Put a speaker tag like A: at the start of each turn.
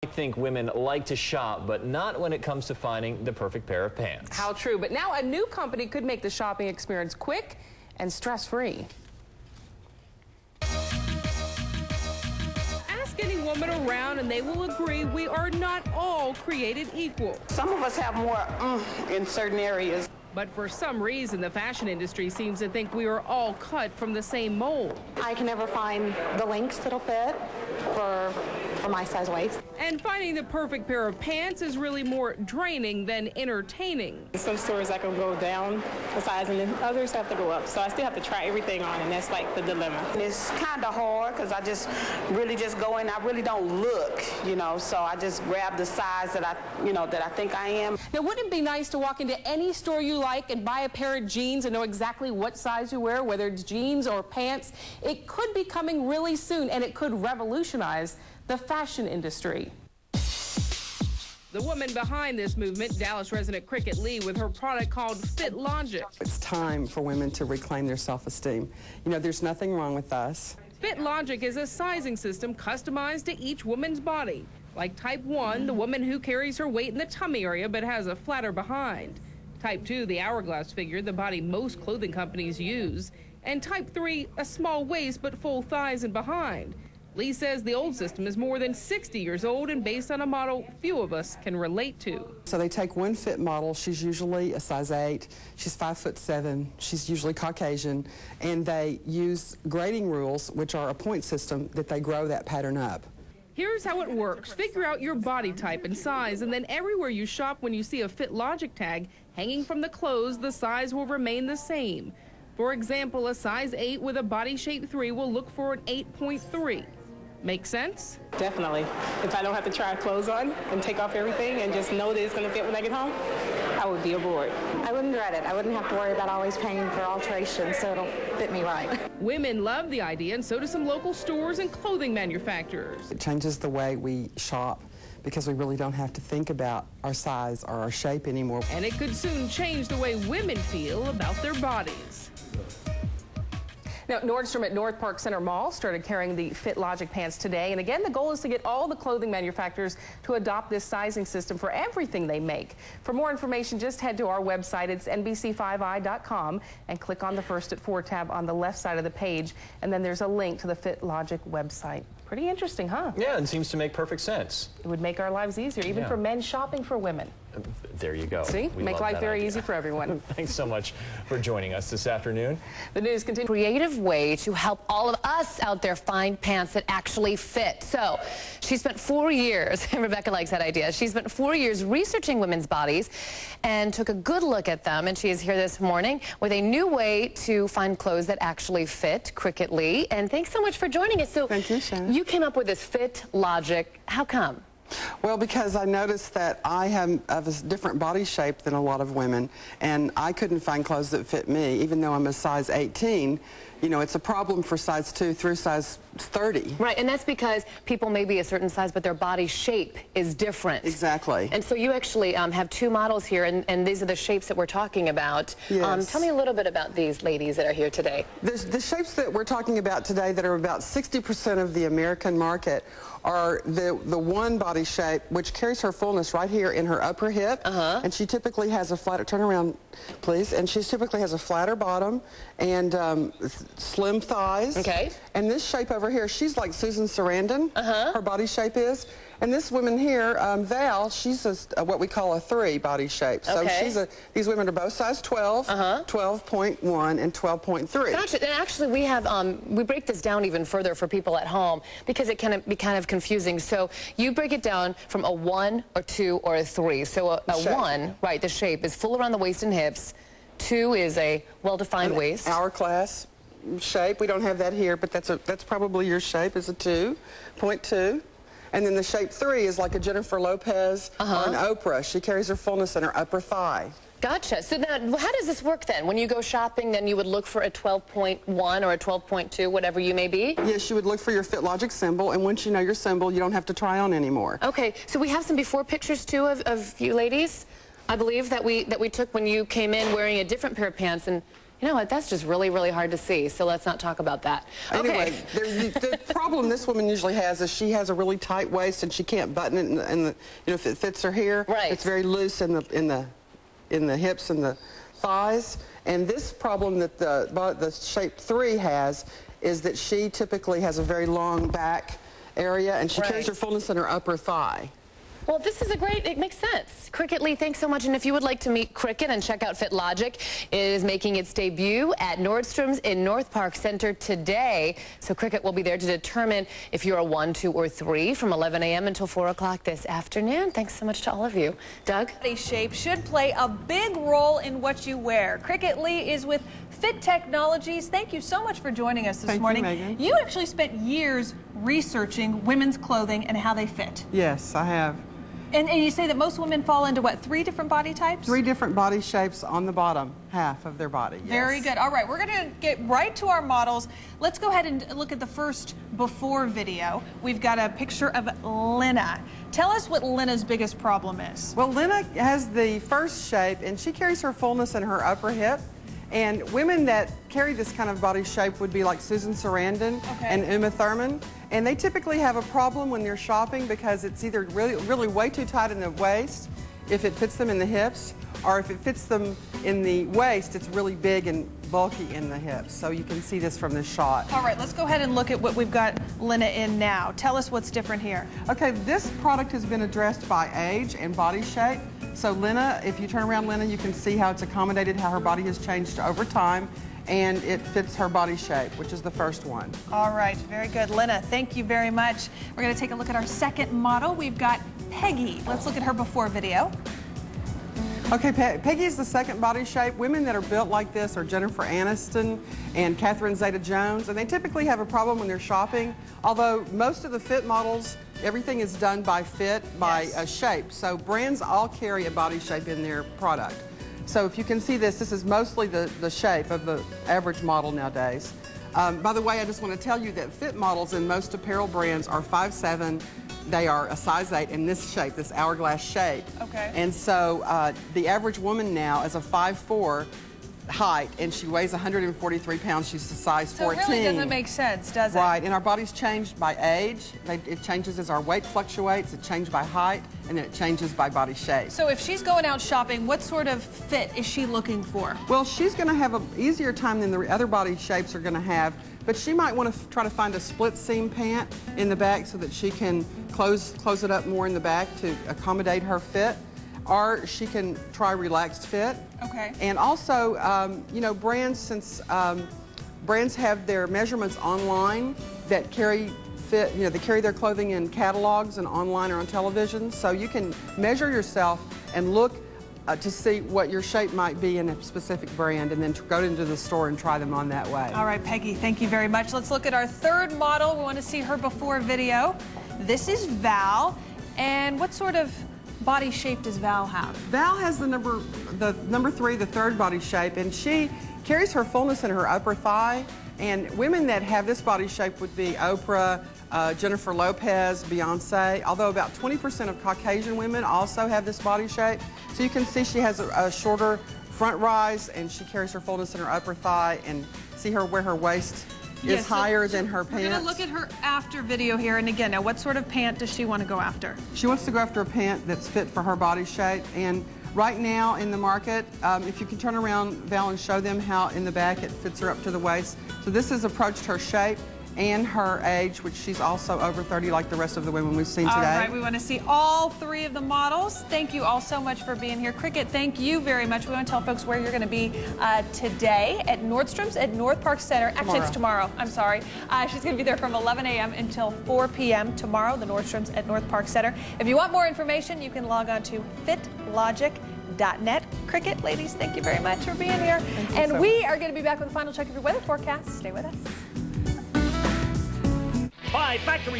A: I think women like to shop, but not when it comes to finding the perfect pair of pants.
B: How true. But now a new company could make the shopping experience quick and stress-free. Ask any woman around and they will agree we are not all created equal.
C: Some of us have more in certain areas.
B: But for some reason, the fashion industry seems to think we are all cut from the same mold.
D: I can never find the links that'll fit for my size waist.
B: And finding the perfect pair of pants is really more draining than entertaining.
E: Some stores I can go down a size and then others have to go up. So I still have to try everything on, and that's like the dilemma.
C: It's kind of hard because I just really just go in. I really don't look, so I just grab the size that I think I am.
B: Now, wouldn't it be nice to walk into any store you like and buy a pair of jeans and know exactly what size you wear, whether it's jeans or pants? It could be coming really soon, and it could revolutionize the fashion industry. The woman behind this movement, Dallas resident Cricket Lee, with her product called Fitlogic.
F: It's time for women to reclaim their self-esteem. There's nothing wrong with us.
B: Fitlogic is a sizing system customized to each woman's body. Like Type 1, the woman who carries her weight in the tummy area but has a flatter behind. Type 2, the hourglass figure, the body most clothing companies use. And Type 3, a small waist but full thighs and behind. Lee says the old system is more than 60 years old and based on a model few of us can relate to.
F: So they take one fit model. She's usually a size 8. She's 5'7". She's usually Caucasian. And they use grading rules, which are a point system, that they grow that pattern up.
B: Here's how it works. Figure out your body type and size, and then everywhere you shop, when you see a Fitlogic tag hanging from the clothes, the size will remain the same. For example, a size 8 with a body shape 3 will look for an 8.3. Make sense?
E: Definitely. If I don't have to try clothes on and take off everything and just know that it's going to fit when I get home, I would be aboard.
D: I wouldn't dread it. I wouldn't have to worry about always paying for alterations, so it'll fit me right.
B: Women love the idea, and so do some local stores and clothing manufacturers.
F: It changes the way we shop because we really don't have to think about our size or our shape anymore.
B: And it could soon change the way women feel about their bodies. Now, Nordstrom at North Park Center Mall started carrying the Fitlogic pants today. And again, the goal is to get all the clothing manufacturers to adopt this sizing system for everything they make. For more information, just head to our website. It's NBC5i.com and click on the First at 4 tab on the left side of the page. And then there's a link to the Fitlogic website. Pretty interesting, huh?
A: Yeah, and seems to make perfect sense.
B: It would make our lives easier, even for men shopping for women.
A: There you go.
B: See? Make life very easy for everyone.
A: Thanks so much for joining us this afternoon.
B: The news continues.
G: Creative way to help all of us out there find pants that actually fit. So she spent 4 years, Rebecca likes that idea, she spent 4 years researching women's bodies and took a good look at them. And she is here this morning with a new way to find clothes that actually fit, Cricket Lee. And thanks so much for joining us. So
F: thank you, Shannon.
G: You came up with this Fitlogic. How come?
F: Well, because I noticed that I have a different body shape than a lot of women, and I couldn't find clothes that fit me, even though I'm a size 18. It's a problem for size 2 through size 30.
G: Right, and that's because people may be a certain size, but their body shape is different.
F: Exactly.
G: And so you actually have 2 models here, and these are the shapes that we're talking about.
F: Yes.
G: Tell me a little bit about these ladies that are here today.
F: The shapes that we're talking about today that are about 60% of the American market are the one body shape which carries her fullness right here in her upper hip. And she typically has a flatter, turn around please, and she typically has a flatter bottom and slim thighs.
G: Okay.
F: And this shape over here, she's like Susan Sarandon, her body shape is. And this woman here, Val, she's what we call a 3 body shape. So these women are both size 12, 12.1, and 12.3.
G: Gotcha. And actually, we have we break this down even further for people at home because it can be kind of confusing. So you break it down from a 1, or 2, or a 3. So a 1, right? The shape is full around the waist and hips. 2 is a well-defined waist.
F: Hourglass shape. We don't have that here, but that's probably your shape. Is a 2.2. And then the shape 3 is like a Jennifer Lopez or an Oprah. She carries her fullness in her upper thigh.
G: Gotcha. So now, how does this work then? When you go shopping, then you would look for a 12.1 or a 12.2, whatever you may be?
F: Yes, you would look for your Fitlogic symbol, and once you know your symbol, you don't have to try on anymore.
G: Okay, so we have some before pictures, too, of you ladies, I believe, that we took when you came in wearing a different pair of pants, and You know what? That's just really, really hard to see, so let's not talk about that.
F: Anyway,
G: Okay.
F: the problem this woman usually has is she has a really tight waist and she can't button it in the if it fits her here.
G: Right.
F: It's very loose in the hips and the thighs. And this problem that the shape 3 has is that she typically has a very long back area and she carries her fullness in her upper thigh.
G: Well, this is it makes sense. Cricket Lee, thanks so much. And if you would like to meet Cricket and check out Fitlogic, it is making its debut at Nordstrom's in North Park Center today. So Cricket will be there to determine if you're a 1, 2, or 3 from 11 a.m. until 4 o'clock this afternoon. Thanks so much to all of you. Doug?
H: Body shape should play a big role in what you wear. Cricket Lee is with Fit Technologies. Thank you so much for joining us this morning.
F: Thank you, Megan.
H: You actually spent years researching women's clothing and how they fit.
F: Yes, I have.
H: And you say that most women fall into what, 3 different body types?
F: 3 different body shapes on the bottom half of their body. Yes.
H: Very good. All right, we're going to get right to our models. Let's go ahead and look at the first before video. We've got a picture of Lena. Tell us what Lena's biggest problem is.
F: Well, Lena has the first shape, and she carries her fullness in her upper hip. And women that carry this kind of body shape would be like Susan Sarandon and Uma Thurman. And they typically have a problem when they're shopping because it's either really way too tight in the waist, if it fits them in the hips, or if it fits them in the waist, it's really big and bulky in the hips. So you can see this from this shot.
H: All right, let's go ahead and look at what we've got Lena in now. Tell us what's different here.
F: Okay, this product has been addressed by age and body shape. So Lena, if you turn around Lena, you can see how it's accommodated, how her body has changed over time, and it fits her body shape, which is the first one.
H: All right, very good. Lena, thank you very much. We're going to take a look at our second model. We've got Peggy. Let's look at her before video.
F: Okay, Peggy is the second body shape. Women that are built like this are Jennifer Aniston and Catherine Zeta-Jones, and they typically have a problem when they're shopping. Although most of the fit models, everything is done by fit, by a shape. So brands all carry a body shape in their product. So if you can see this is mostly the shape of the average model nowadays. By the way, I just want to tell you that fit models in most apparel brands are 5'7". They are a size 8 in this shape, this hourglass shape.
H: Okay.
F: And so the average woman now is a 5'4" height, and she weighs 143 pounds. She's a size 14.
H: So it really doesn't make sense, does it?
F: Right, and our body's changed by age. It changes as our weight fluctuates. It changes by height, and then it changes by body shape.
H: So if she's going out shopping, what sort of fit is she looking for?
F: Well, she's going to have an easier time than the other body shapes are going to have, but she might want to try to find a split seam pant in the back so that she can close it up more in the back to accommodate her fit. Or she can try relaxed fit.
H: Okay.
F: And also, you know, brands, since brands have their measurements online that carry fit, you know, they carry their clothing in catalogs and online or on television, so you can measure yourself and look to see what your shape might be in a specific brand, and then go into the store and try them on that way.
H: All right, Peggy, thank you very much. Let's look at our third model. We want to see her before video. This is Val, and what sort of body shape does Val have?
F: Val has the number 3, the third body shape, and she carries her fullness in her upper thigh. And women that have this body shape would be Oprah, Jennifer Lopez, Beyonce, although about 20% of Caucasian women also have this body shape. So you can see she has a shorter front rise, and she carries her fullness in her upper thigh, and see her where her waist is higher than her pants.
H: We're going to look at her after video here, and again, now what sort of pant does she want to go after?
F: She wants to go after a pant that's fit for her body shape, and right now in the market, if you can turn around, Val, and show them how in the back it fits her up to the waist. So this has approached her shape and her age, which she's also over 30 like the rest of the women we've seen today.
H: All right, we want to see all 3 of the models. Thank you all so much for being here. Cricket, thank you very much. We want to tell folks where you're going to be today at Nordstrom's at North Park Center. Actually, it's tomorrow. I'm sorry. She's going to be there from 11 a.m. until 4 p.m. tomorrow, the Nordstrom's at North Park Center. If you want more information, you can log on to Fitlogic.net. Cricket, ladies, thank you very much for being here. And we are going to be back with a final check of your weather forecast. Stay with us.
I: By Factory